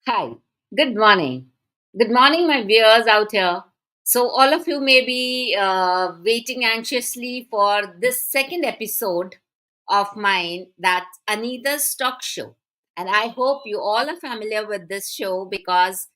Hi, good morning. Good morning, my viewers out here. So, all of you may be waiting anxiously for this second episode of mine, that's Anita's talk show. And I hope you all are familiar with this show because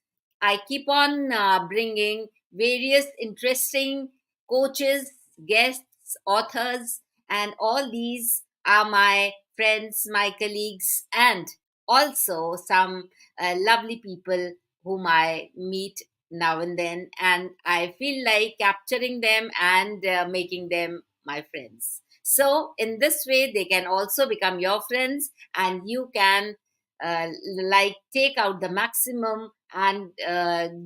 I keep on bringing various interesting coaches, guests, authors, and all these are my friends, my colleagues, and also some lovely people whom I meet now and then, and I feel like capturing them and making them my friends. So, in this way, they can also become your friends, and you can like take out the maximum and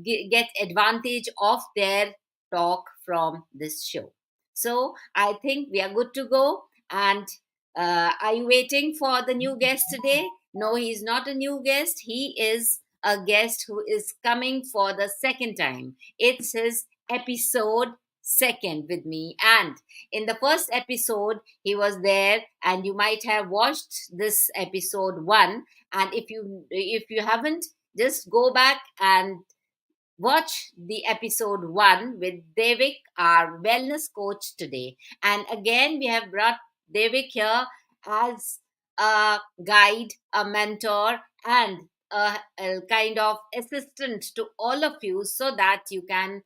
get advantage of their talk from this show. So, I think we are good to go. And are you waiting for the new guest today? No, he's not a new guest. He is a guest who is coming for the second time. It's his episode second with me. And in the first episode, he was there, and you might have watched this episode one. And if you haven't, just go back and watch the episode one with Daiwik, our wellness coach today. And again, we have brought Daiwik here as a guide, a mentor, and a kind of assistant to all of you so that you can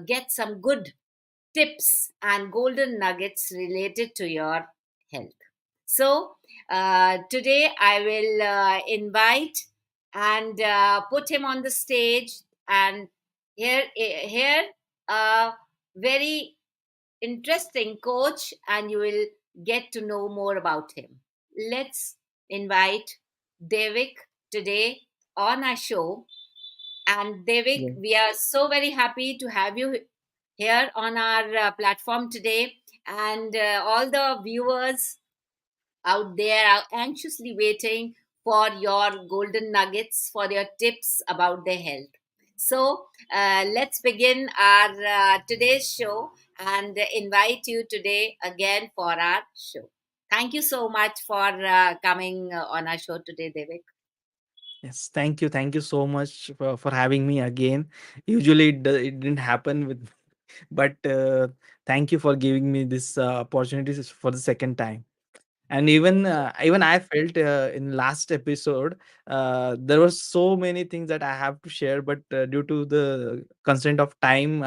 get some good tips and golden nuggets related to your health. So, today I will invite and put him on the stage, and here a very interesting coach, and you will get to know more about him. Let's invite Devik today on our show. And Devik, Yeah. we are so very happy to have you here on our platform today. And all the viewers out there are anxiously waiting for your golden nuggets, for your tips about their health. So let's begin our today's show and invite you today again for our show. Thank you so much for coming on our show today, Devik. Yes, thank you. Thank you so much for having me again. Usually it didn't happen with, but thank you for giving me this opportunity for the second time. And even I felt in last episode there were so many things that I have to share, but due to the constraint of time,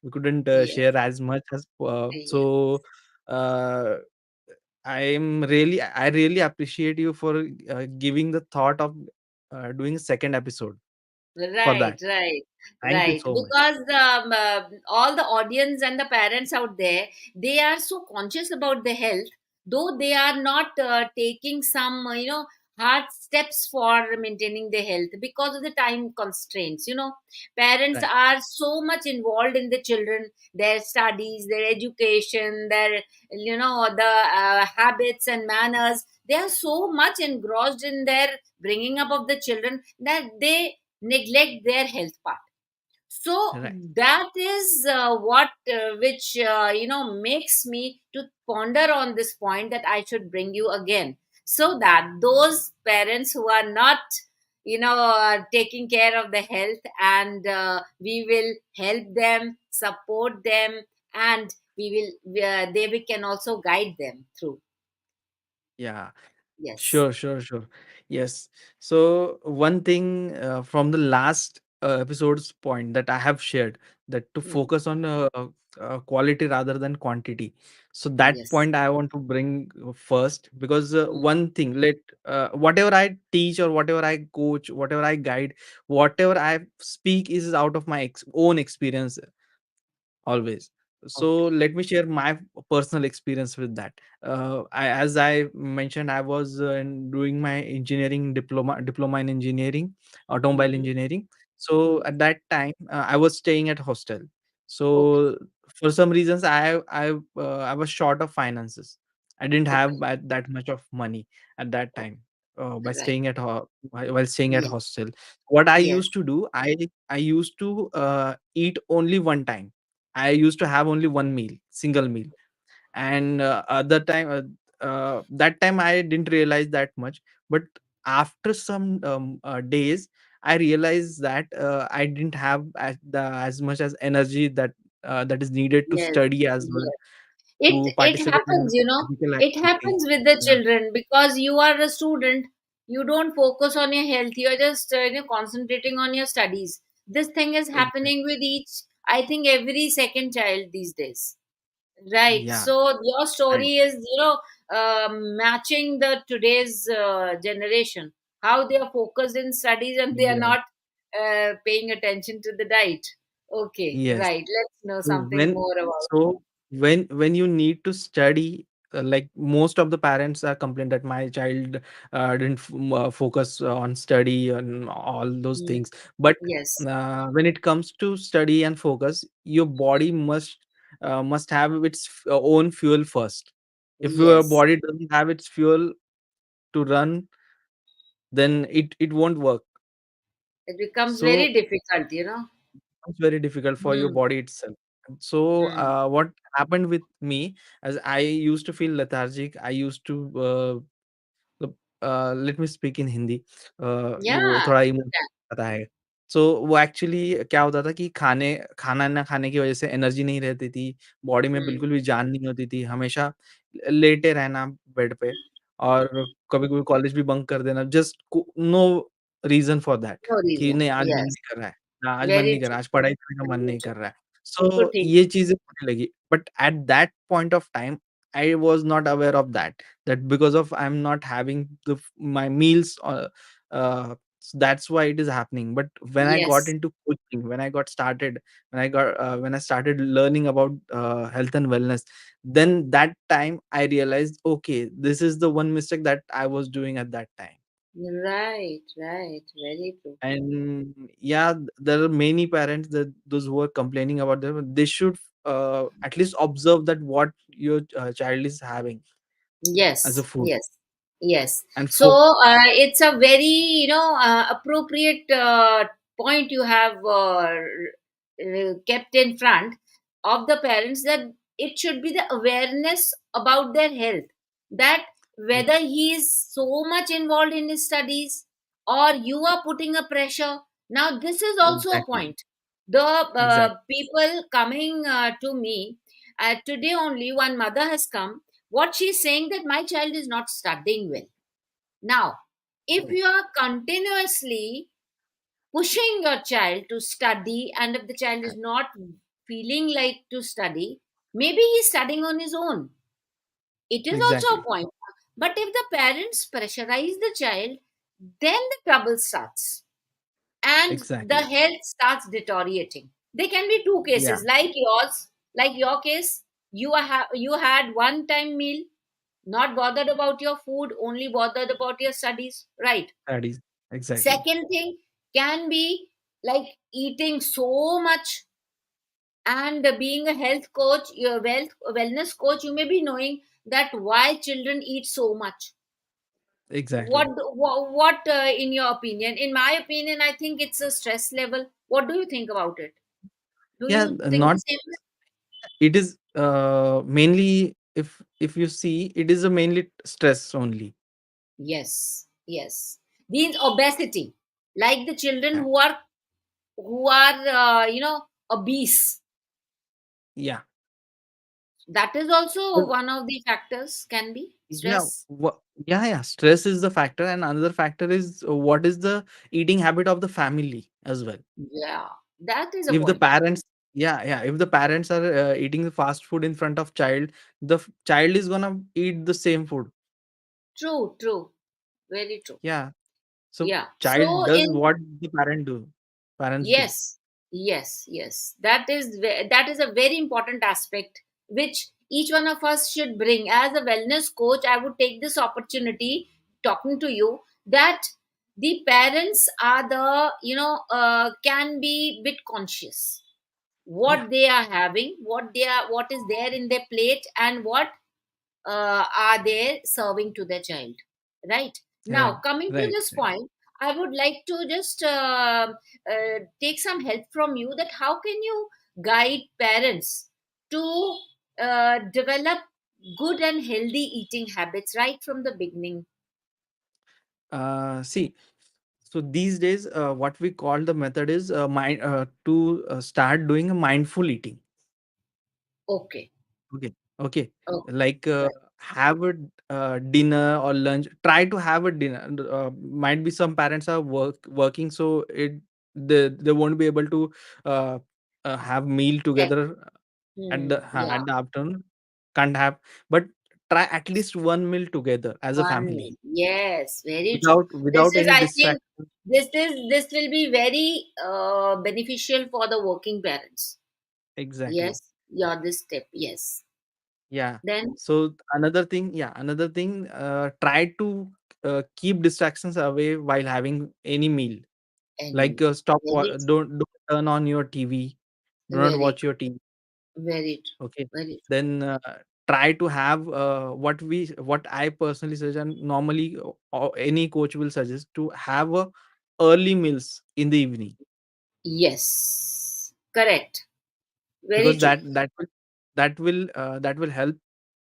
we couldn't Yes, share as much as yes. so. Uh, I really appreciate you for giving the thought of doing a second episode for Right, that. right, Thank you right. so much. Because all the audience and the parents out there, they are so conscious about the health, though they are not taking some, hard steps for maintaining their health because of the time constraints. Parents Right, are so much involved in the children, their studies, their education, their, the habits and manners. They are so much engrossed in their bringing up of the children that they neglect their health part. So right. that is what which makes me to ponder on this point, that I should bring you again, so that those parents who are not taking care of the health, and we will help them, support them, and we can also guide them through. Yeah. Yes. Sure. Yes. So one thing from the last episode's point that I have shared, that to Mhm. focus on quality rather than quantity. So that Yes. point I want to bring first, because Mm. one thing, let whatever I teach or whatever I coach, whatever I guide, whatever I speak is out of my own experience always. So Okay. let me share my personal experience with that. As I mentioned, I was doing my engineering diploma in engineering, automobile Hmm. engineering. So at that time, I was staying at hostel. Okay. So for some reasons, I was short of finances. I didn't have Okay. that much of money at that Okay. time. By Right. staying while staying at Yes. hostel, what I Yes. used to do, I used to eat only one time. I used to have only one meal, single meal, and other time, that time I didn't realize that much. But after some days, I realized that I didn't have as much as energy that is needed to Yes, study as well, yes. It to it participate in happens, you know. physical It activity. happens with the Yeah, children because you are a student. You don't focus on your health. You're just concentrating on your studies. This thing is exactly. happening with each, I think, every second child these days. Right. Yeah, So your right. story is, matching the today's generation. How they are focused in studies and they are Yeah. not paying attention to the diet. Okay. Yes. Right. Let's know So something more about. when you need to study, like most of the parents are complaining that my child didn't focus on study and all those Mm, things. But yes. when it comes to study and focus, your body must have its own fuel first. If your Yes. body doesn't have its fuel to run, then it won't work. It becomes So very difficult, you know. it's very difficult for your Mm, body itself. So, mm. what happened with me, as I used to feel lethargic, I used to let me speak in Hindi. वो Yeah. थोड़ा You emotional can. आता है। सो वो actually क्या होता था कि खाना ना खाने की वज़ह से एनर्जी नहीं रहती थी, बॉडी में Mm. बिल्कुल भी जान नहीं होती थी, हमेशा लेटे रहना बेड पे और कभी-कभी कॉलेज भी बंक कर देना, जस्ट को no reason for that No कि reason. नहीं आज मन Yes. नहीं कर रहा है, ना आज मन नहीं Very कर रहा true. है, आज पढ़ाई करने का मन Very नहीं true. कर रहा है। तो सो ठीक ये है. चीज़ें होने लगी, but at that point of time I was not aware of that because of I'm not having my meals so that's why it is happening. But when I got Yes. into coaching, when I started learning about health and wellness, then that time I realized, okay, this is the one mistake that I was doing at that time. Right. Right. Very true. And yeah, there are many parents that those who are complaining about them, they should at least observe that what your child is having as a Yes, food yes, yes. and So focus. it's a very, appropriate point you have kept in front of the parents, that it should be the awareness about their health, that Yeah, whether he is so much involved in his studies or you are putting a pressure. Now, this is also a exactly, point. The exactly, people coming to me today, only one mother has come. What she's saying, that my child is not studying well. Now, if correct, you are continuously pushing your child to study, and if the child is not feeling like to study, maybe he's studying on his own. It is also a exactly, point. But if the parents pressurize the child, then the trouble starts and the exactly. health starts deteriorating. There can be two Yeah, cases like yours, like your case. You had one time meal, not bothered about your food, only bothered about your studies, right? that is exactly, Second thing can be like eating so much, and being a health coach, your wellness coach, you may be knowing that why children eat so much. exactly. What in your opinion? In my opinion, I think it's a stress level. What do you think about it? Do Yeah, you think not the same? it is mainly, if you see, it is a mainly stress only. Yes, yes. Means obesity, like the children Yeah, who are obese. yeah. That is also So, one of the factors. Can be yeah, stress. yeah, stress is the factor, and another factor is what is the eating habit of the family as well. Yeah, that is a If the point. parents, yeah, if the parents are eating the fast food in front of child, the child is gonna eat the same food. True, true, very true. Yeah, so Yeah. child So does in what the parents do. yes, yes, yes. That is a very important aspect which each one of us should bring. As a wellness coach, I would take this opportunity talking to you that the parents are the can be bit conscious Yeah, what they are having, what is there in their plate, and what are they serving to their child, right? right, Now, coming to right, this right. point, I would like to just take some help from you, that how can you guide parents to develop good and healthy eating habits right from the beginning. See, So these days, what we call the method is to start doing a mindful eating. Okay. Okay. Okay. Okay. Like Well, have a dinner or lunch. Try to have a dinner. Might be some parents are working, so they won't be able to uh, have meal yes. together Yeah. at the afternoon. Can't have, but try at least one meal together as a One family meal. Yes, very true. without This is, any I think, distraction. this will be very beneficial for the working parents. Exactly. Yes, your this tip. Yes. Yeah. Then So another thing, try to keep distractions away while having any meal. Like any very true. don't turn on your TV. Do not Very watch your true. TV. Very true. Okay. Very true. Then try to have what I personally suggest, and normally any coach will suggest to have a early meals in the evening, Yes. Correct. Very because true. that will help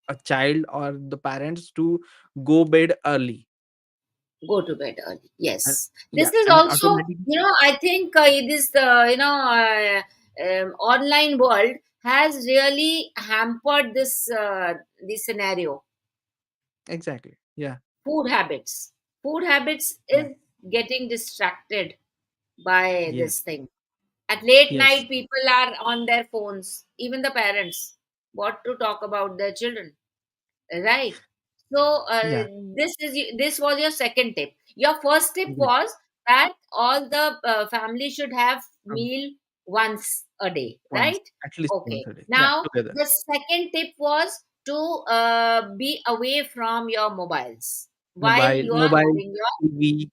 a child or the parents to go bed early. Go to bed early. And Yes. yeah, This is and also, automatically. I think this, online world has really hampered this scenario. Exactly. Yeah. Food habits. Food habits Yeah. is getting distracted by Yes. this thing. At late Yes. night, people are on their phones, even the parents. What to talk about their children? Right. So Yeah. this was your second tip. Your first tip Yeah. was that all the family should have Um, meal once a day, once, right? at least once Okay. a day. Yeah, Now together. the second tip was to be away from your mobiles while you are Mobile, having your TV,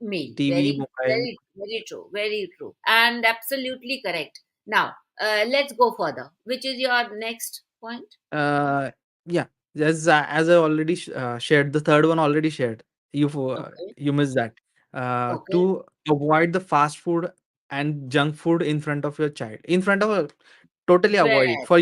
meal. TV, Very, mobile. very, very true. Very true. And absolutely correct. Now let's go further. Which is your next point? Uh, yeah. As I already shared, the third one already shared. Okay. You missed that. Okay. To avoid the fast food and junk food in front of your child. In front of totally avoid it Well, for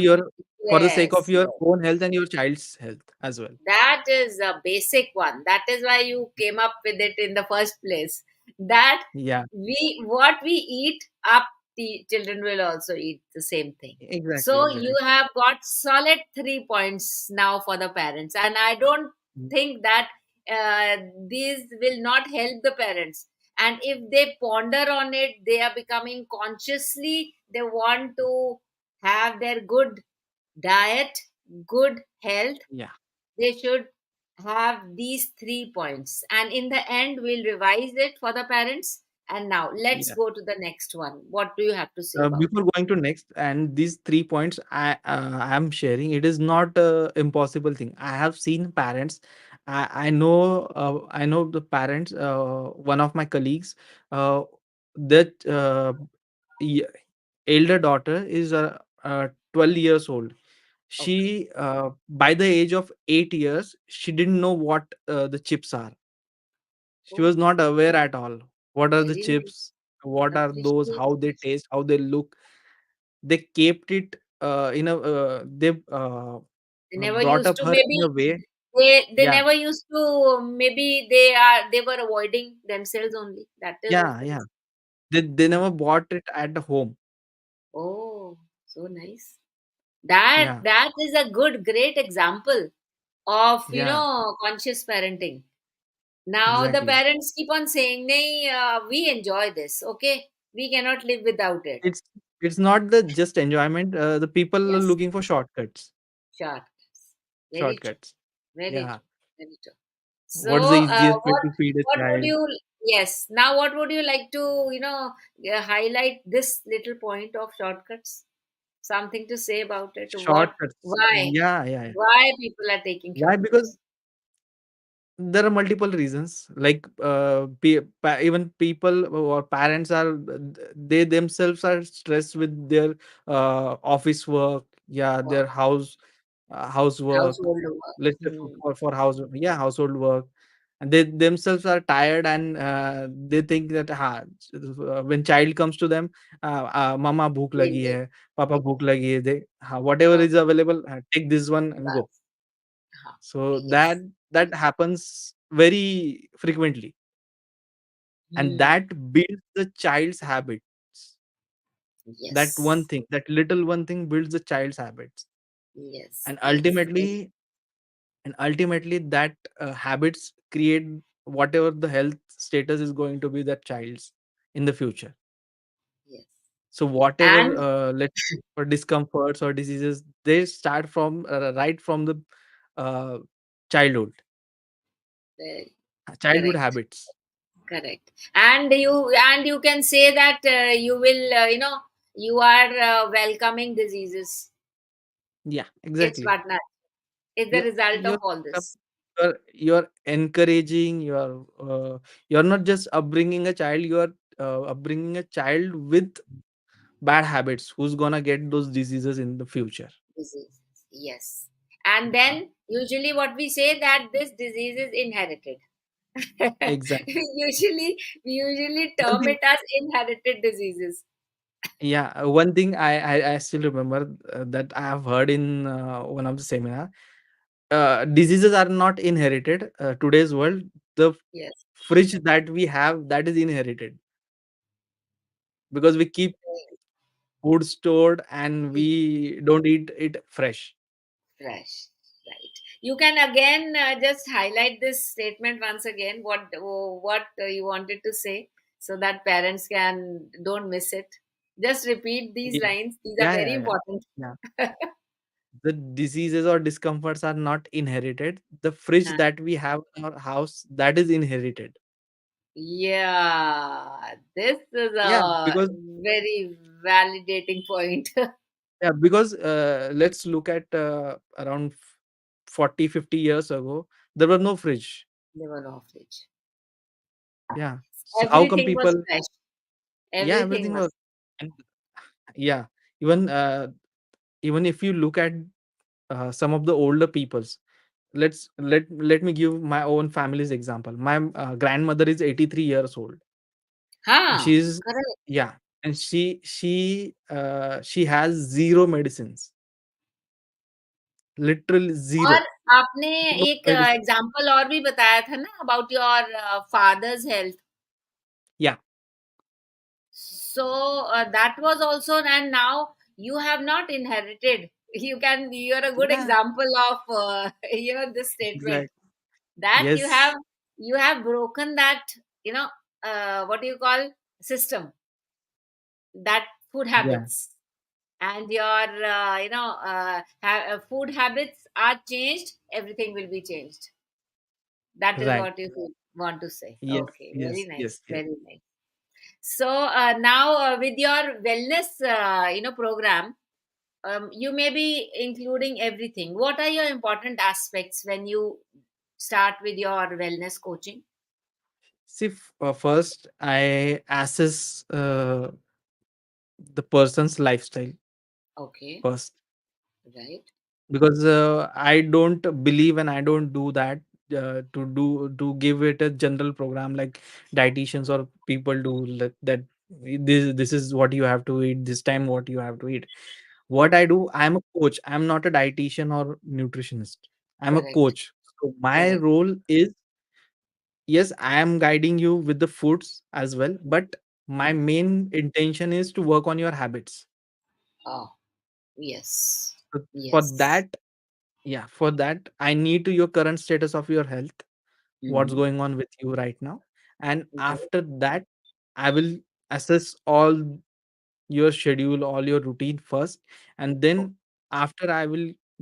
for the sake of yes, your yes. own health and your child's health as well. That is a basic one. That is why you came up with it in the first place. That Yeah. what we eat up, the children will also eat the same thing. Exactly. So you Exactly. have got solid 3 points now for the parents, and I don't Mm. think that uh, these will not help the parents. And if they ponder on it, they are becoming consciously. They want to have their good diet, good health. Yeah. They should have these 3 points. And in the end, we'll revise it for the parents. And now let's Yeah. go to the next one. What do you have to say about Before going to next, and these 3 points I am sharing, it is not a impossible thing. I have seen parents. I know the parents. One of my colleagues, uh, that y- elder daughter is 12 years old. it? Okay. She by the age of 8 years, she didn't know what the chips are. She Oh, was not aware at all. What are the very nice. chips? What are those? Appreciate How they this. taste? How they look? They kept it in a they They never brought used up to, her in a maybe way. they Yeah. never used to, maybe they were avoiding themselves only. That is also Yeah. the Yeah. reason. They never bought it at the home. Oh, so nice. That Yeah. that is a good, great example of Yeah. conscious parenting. Now the Exactly. parents keep on saying, "Nay, we enjoy this. Okay, we cannot live without it." It's it's not the just enjoyment. The people are Yes, looking for shortcuts. sure. Very true. Shortcuts. Very Yeah. true. Very true. So, What's the easiest way to feed a what would child? you? Yes. Now, what would you like to highlight this little point of shortcuts? Something to say about it? What? Shortcuts. Why? Yeah. Yeah. Yeah. Why people are taking Why? Because shortcuts? there are multiple reasons, like even people or parents are, they themselves are stressed with their office work, yeah, their Work, housework. household work. Let's say Hmm. for house, yeah, household work, and they themselves are tired, and they think that when child comes to them, mama bhook lagi They, hai, papa bhook lagi hai, whatever is available, take this one and go. bus. Huh. So Yes. that happens very frequently. and Hmm. that builds the child's habits. That one Yes. thing, that little one thing builds the child's habits. Yes. And Yes. Very, ultimately that habits create whatever the health status is going to be that child's in the future. yes. So whatever And let's say for discomforts or diseases, they start from right from the uh, childhood, very childhood correct. habits. Correct. And you can say that you will you are welcoming diseases. Yeah, It's exactly. what not. It's the you're result of you're all this. you're encouraging, you're not just upbringing a child, you're upbringing a child with bad habits who's gonna get those diseases in the future. Diseases. Yes. And then usually what we say that this disease is inherited. Exactly. we usually One term thing, it as inherited diseases. yeah, one thing I still remember that I have heard in one of the seminar. Diseases are not inherited. Today's world, the Yes. fridge that we have, that is inherited, because we keep food stored and Keep we don't eat it fresh. fresh. Right. You can again just highlight this statement once again. What you wanted to say, so that parents can don't miss it. Just repeat these Yeah, lines. These are yeah, very yeah, yeah. important. Yeah. The diseases or discomforts are not inherited. The fridge Huh. that we have in our house, that is inherited. Yeah, this is Yeah, a because very validating point. let's look at around 40, 50 years ago, there was no fridge. Liver of fridge. Yeah. So how come Everything was people, fresh. yeah, Everything everything was was, and yeah, even even if you look at some of the older peoples, let me give my own family's example. My grandmother is 83 years old. huh. She's, Correct. yeah, and she has zero medicines, literally और zero. आपने No एक medicine. Example और भी बताया था ना about your fathers health Yeah, so that was also and now you have not inherited you're a good yeah, example of this statement exactly. that you have Yes, you have broken that you know what do you call system that food yeah, habits and your food habits are changed everything will be changed. That is right. what you want to say. Yes, Okay, very yes, nice, yes, yes. very nice. So now with your wellness, program, you may be including everything. What are your important aspects when you start with your wellness coaching? See, first I assess the person's lifestyle Okay, first, right, because I don't believe and I don't do that to give it a general program like dietitians or people do, that this is what you have to eat, this time what you have to eat. What I do, I'm a coach. I'm not a dietitian or nutritionist. I'm a correct, coach. So my correct. role is, yes, I am guiding you with the foods as well, but my main intention is to work on your habits. Oh, yes, So for yes. that, yeah, for that I need to your current status of your health, what's Mm-hmm. going on with you right now, and Right. after that I will assess all your schedule, all your routine first, and Oh, then after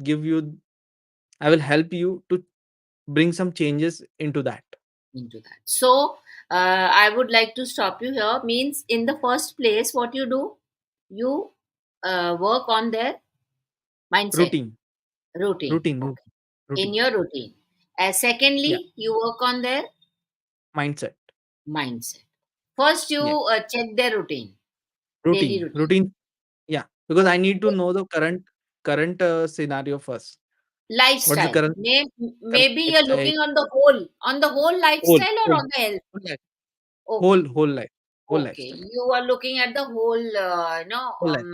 give you I will help you to bring some changes into that into that. So, I would like to stop you here. Means, in the first place, what you do, you work on their mindset, routine, routine. routine, Okay. routine, In routine. your routine. Yeah, Secondly, you work on their mindset. mindset. First, you Yeah, check their routine, daily routine, routine. routine. Yeah, because I need to know the current scenario first. What's the Lifestyle. current Maybe you're lifestyle? looking on the whole Whole, lifestyle or whole, on the health. whole life, Okay. whole life, whole Okay, lifestyle, you are looking at the whole, whole life.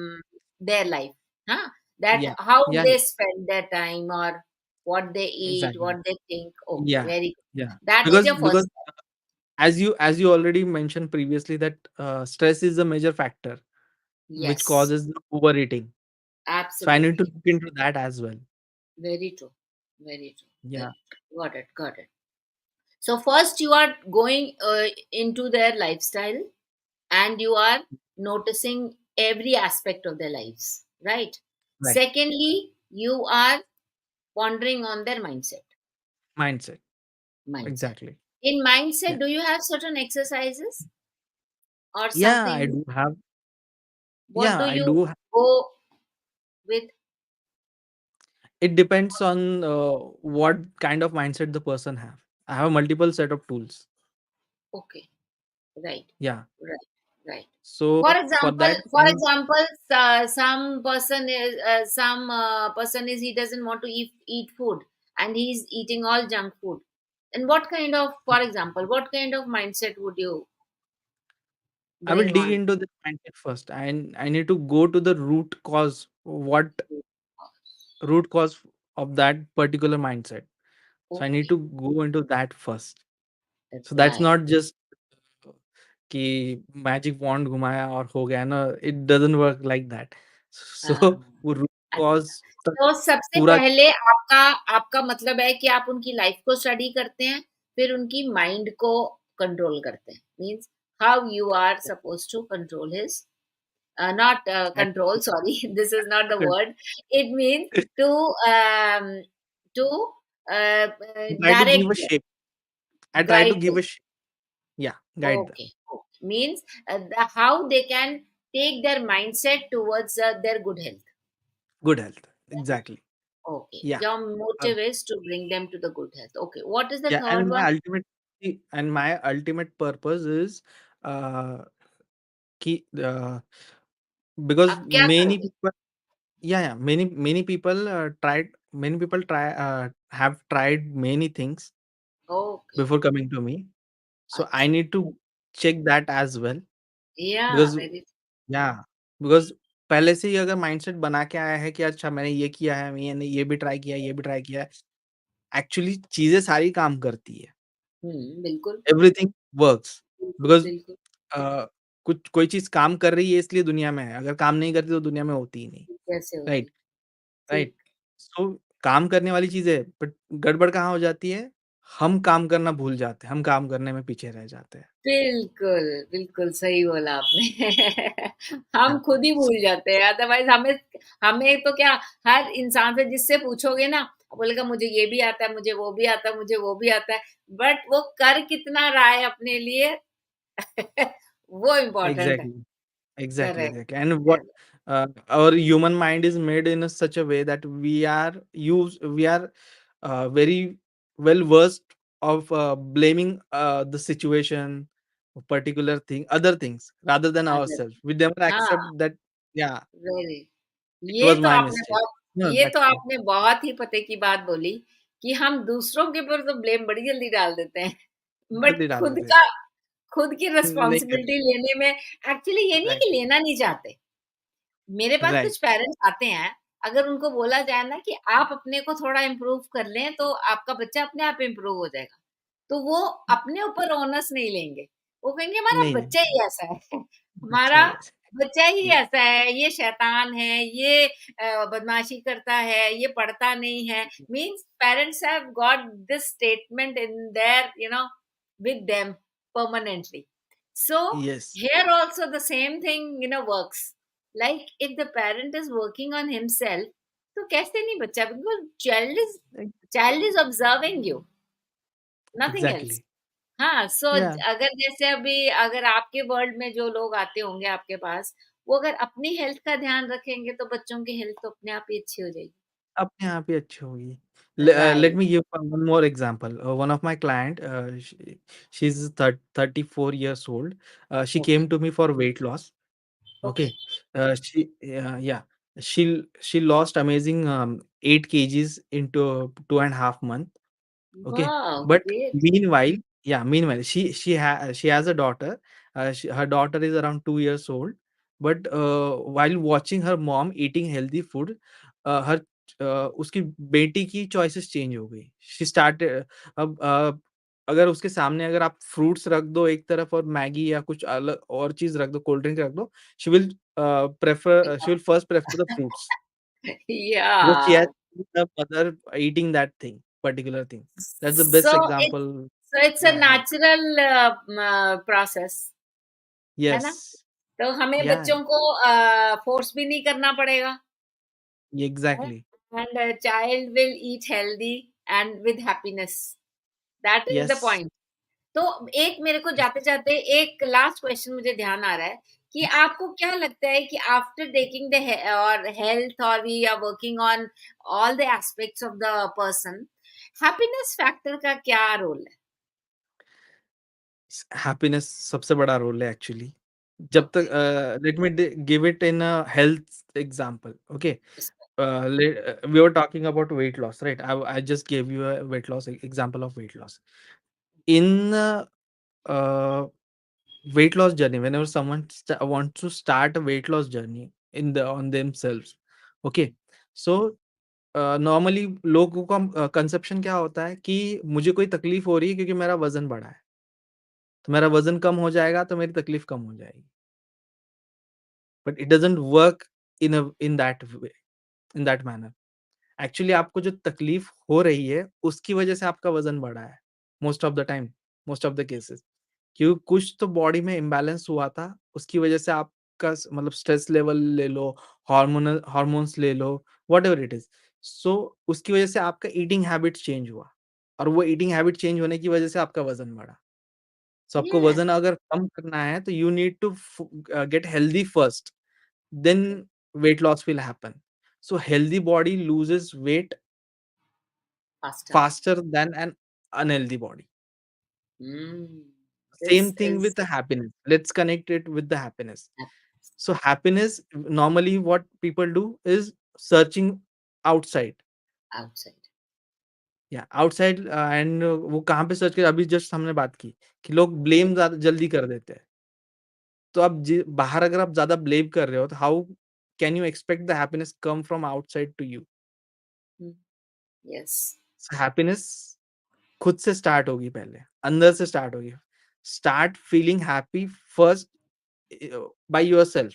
their life, huh? That Yeah, how yeah, they spend their time or what they eat, exactly. what they think. Okay, Yeah, very good. yeah. That is Because your first because step. as you already mentioned previously that stress is a major factor which Yes, causes the overeating. So I need to absolutely. look into that as well. Very true. Very true. Yeah. Very true. Got it. Got it. So first you are going into their lifestyle, and you are noticing every aspect of their lives, right? Right. Secondly, you are pondering on their Mindset. mindset. Exactly. In Yeah. mindset, do you have certain exercises or Yeah, I something? do have. What Yeah, do I you do. go with? It depends on what kind of mindset the person have. I have a multiple set of tools. Okay, right, Yeah. right, right. So For for example, that kind, some person is, he doesn't want to eat food, and he's eating all junk food. And what kind of, for example, what kind of mindset would you I will bring dig on? into the mindset first, and I need to go to the root cause. What root cause of that particular mindset? So I need Okay, to go into that first. So that's right. not just कि magic wand घुमाया और हो गया ना, it doesn't work like that. So हाँ, वो root अच्छा। Cause तक तो सबसे पूरा पहले आपका आपका मतलब है कि आप उनकी लाइफ को स्टडी करते हैं, फिर उनकी माइंड को कंट्रोल करते हैं। Means how you are supposed to control his not control, sorry, this is not the word. It means to um, to try to give direct a them, shape, I try to guide give them. A shape, या guide them, Okay, okay. Means how they can take their mindset towards their good health. Good health, exactly, Okay, या your a, motive is to bring them to the good health. Okay, what is the या third one? And my ultimate purpose is a, कि because आप क्या many करोगे? People, yeah, many people tried, many people have tried many things Okay, before coming to me. So I अच्छा, need to check that as well yeah, because very yeah, because पहले से ही अगर mindset बना के आया है कि अच्छा मैंने ये किया है, मैंने ये भी ट्राई किया है, ये भी ट्राई किया है, एक्चुअली चीज़ें सारी काम करती है। बिल्कुल, एवरीथिंग वर्क्स बिल्कुल, बिकॉज़ बिल्कुल। कुछ कोई चीज़ काम कर रही है इसलिए दुनिया में है, अगर काम नहीं करती तो दुनिया में होती ही नहीं, कैसे होती? राइट? राइट। ठीक। सो काम करने वाली चीज़ है, बट गड़बड़ कहाँ हो जाती है? हम काम करना भूल जाते हैं, हम काम करने में पीछे रह जाते हैं। बिल्कुल, बिल्कुल सही बोला आपने। हम हाँ, खुद ही सो भूल जाते हैं, अदरवाइज़ हमें हमें तो क्या, हर इंसान से जिससे पूछोगे ना, वो बोलेगा मुझे ये भी आता है, मुझे वो भी आता है, मुझे वो भी आता है, बट वो कर कितना रहा है अपने लिए वो इम्पोर्टेंट है। Exactly, exactly, correct, exactly and what correct. our human mind is made in a such a way that we are very well versed of blaming the situation, a particular thing, other things rather than other ourselves. We never हाँ, accept that, yeah, very it was my mistake. No, ये that's तो not. आपने बहुत ही पते की बात बोली कि हम दूसरों के ऊपर तो ब्लेम बड़ी जल्दी डाल देते हैं, बट जल्दी डाल देते हैं। खुद की नहीं कर रिस्पॉन्सिबिलिटी लेने में एक्चुअली ये नहीं राइट, कि लेना नहीं चाहते। मेरे पास कुछ राइट, पेरेंट्स आते हैं, अगर उनको बोला जाए ना कि आप अपने को थोड़ा इम्प्रूव कर लें, तो आपका बच्चा अपने आप इम्प्रूव हो जाएगा। तो वो अपने ऊपर ओनस नहीं लेंगे। वो कहेंगे हमारा नहीं बच्चा लेंगे। ही ऐसा है, अच्छा हमारा ही ऐसे बच्चा ही या ऐसा है, ये शैतान है, ये बदमाशी करता है, ये पढ़ता नहीं है। Means parents have got this statement in their with them permanently. So yes, here also the same thing works. Like if the parent is working on himself, तो कैसे नहीं बच्चा, because child is observing you, nothing else. Exactly, हाँ, सो या अगर जैसे अभी अगर आपके वर्ल्ड में जो लोग आते होंगे आपके पास, वो अगर अपनी हेल्थ का ध्यान रखेंगे तो बच्चों की हेल्थ तो अपने आप ही अच्छी हो जाएगी। अपने आप ही अच्छी होगी। Let right, me give one more example. One of my client, she's 34 years old. She okay, came to me for weight loss. Okay, Okay. Yeah, she lost amazing 8 kgs into 2.5 months. Okay, wow, but great, meanwhile, she has a daughter. Her daughter is around 2 years old. But while watching her mom eating healthy food, her उसकी बेटी की choices change हो गई. She started. अगर उसके सामने अगर आप फ्रूट्स रख दो एक तरफ और मैगी या कुछ अलग और चीज़ रख दो, कोल्ड ड्रिंक रख दो, she will first prefer the fruits because she has Yeah. seen her mother eating that thing, particular thing. That's the best So it's example it's a I have. natural process, है ना? Yes. तो हमें Yeah, बच्चों को force भी नहीं करना पड़ेगा, exactly. and a child will eat healthy and with happiness. That is the Yes. point. तो एक मेरे को जाते-जाते एक लास्ट क्वेश्चन मुझे ध्यान आ रहा है कि आपको क्या लगता है कि आफ्टर टेकिंग द और हेल्थ और we are working on all the aspects of the person, happiness factor का क्या रोल है? हैप्पीनेस सबसे बड़ा रोल है एक्चुअली। जब तक okay, let me give it in a health example, okay. We were talking about weight loss, right? I just gave you a weight loss example of weight loss. In uh, weight loss journey, whenever someone wants to start a weight loss journey in the on themselves, okay, so normally लोगों का conception क्या होता है कि मुझे कोई तकलीफ हो रही है क्योंकि मेरा वजन बढ़ा है, तो मेरा वजन कम हो जाएगा तो मेरी तकलीफ कम हो जाएगी। But it doesn't work in that way, in that manner. Actually आपको जो तकलीफ हो रही है उसकी वजह से आपका वजन बढ़ा है, most of the time, most of the cases. क्योंकि कुछ तो बॉडी में इम्बैलेंस हुआ था, उसकी वजह से आपका मतलब स्ट्रेस लेवल ले लो, हार्मोन्स ले लो, व्हाटएवर इट इज। सो उसकी वजह से आपका ईटिंग हैबिट चेंज हुआ, और वो ईटिंग हैबिट चेंज होने की वजह से आपका वजन बढ़ा। सो आपको यस, वजन अगर कम करना है तो you need to get healthy first, then weight loss will happen. So healthy body loses weight faster. faster than an unhealthy body. This Same thing is with the happiness. Let's connect it with the happiness. So happiness, normally what people do is searching outside. Outside. या outside and वो कहाँ पे search कर, अभी just हमने बात की कि लोग ब्लेम ज़्यादा जल्दी कर देते हैं। तो अब बाहर अगर आप ज़्यादा ब्लेम कर रहे हो तो how can you expect the happiness come from outside to you? Yes, happiness खुद से स्टार्ट होगी पहले, अंदर से स्टार्ट होगी। Start feeling happy first by yourself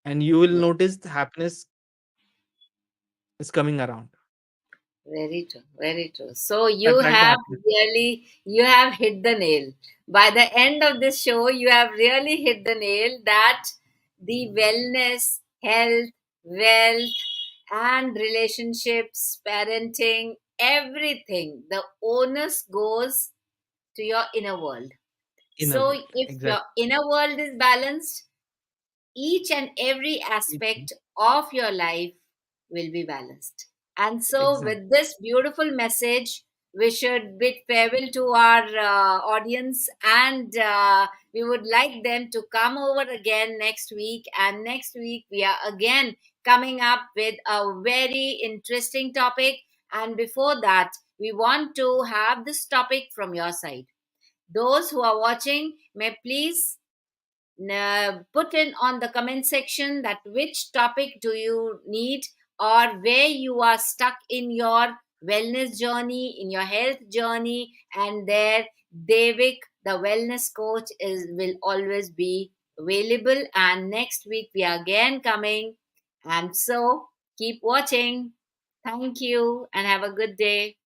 and you will notice happiness is coming around. very true, very true. So attract the happiness. you have hit the nail. By the end of this show, you have really hit the nail that the wellness, health, wealth, and relationships, parenting, everything, the onus goes to your inner world. Inner So world if your exactly. inner world is balanced, each and every aspect of your life will be balanced. And so, exact with this beautiful message, we should bid farewell to our audience, and we would like them to come over again next week. And next week, we are again coming up with a very interesting topic. And before that, we want to have this topic from your side. Those who are watching may please put in on the comment section that which topic do you need, or where you are stuck in your wellness journey, in your health journey, and there Davik, the wellness coach, is will always be available. And next week we are again coming, and so keep watching. Thank you and have a good day.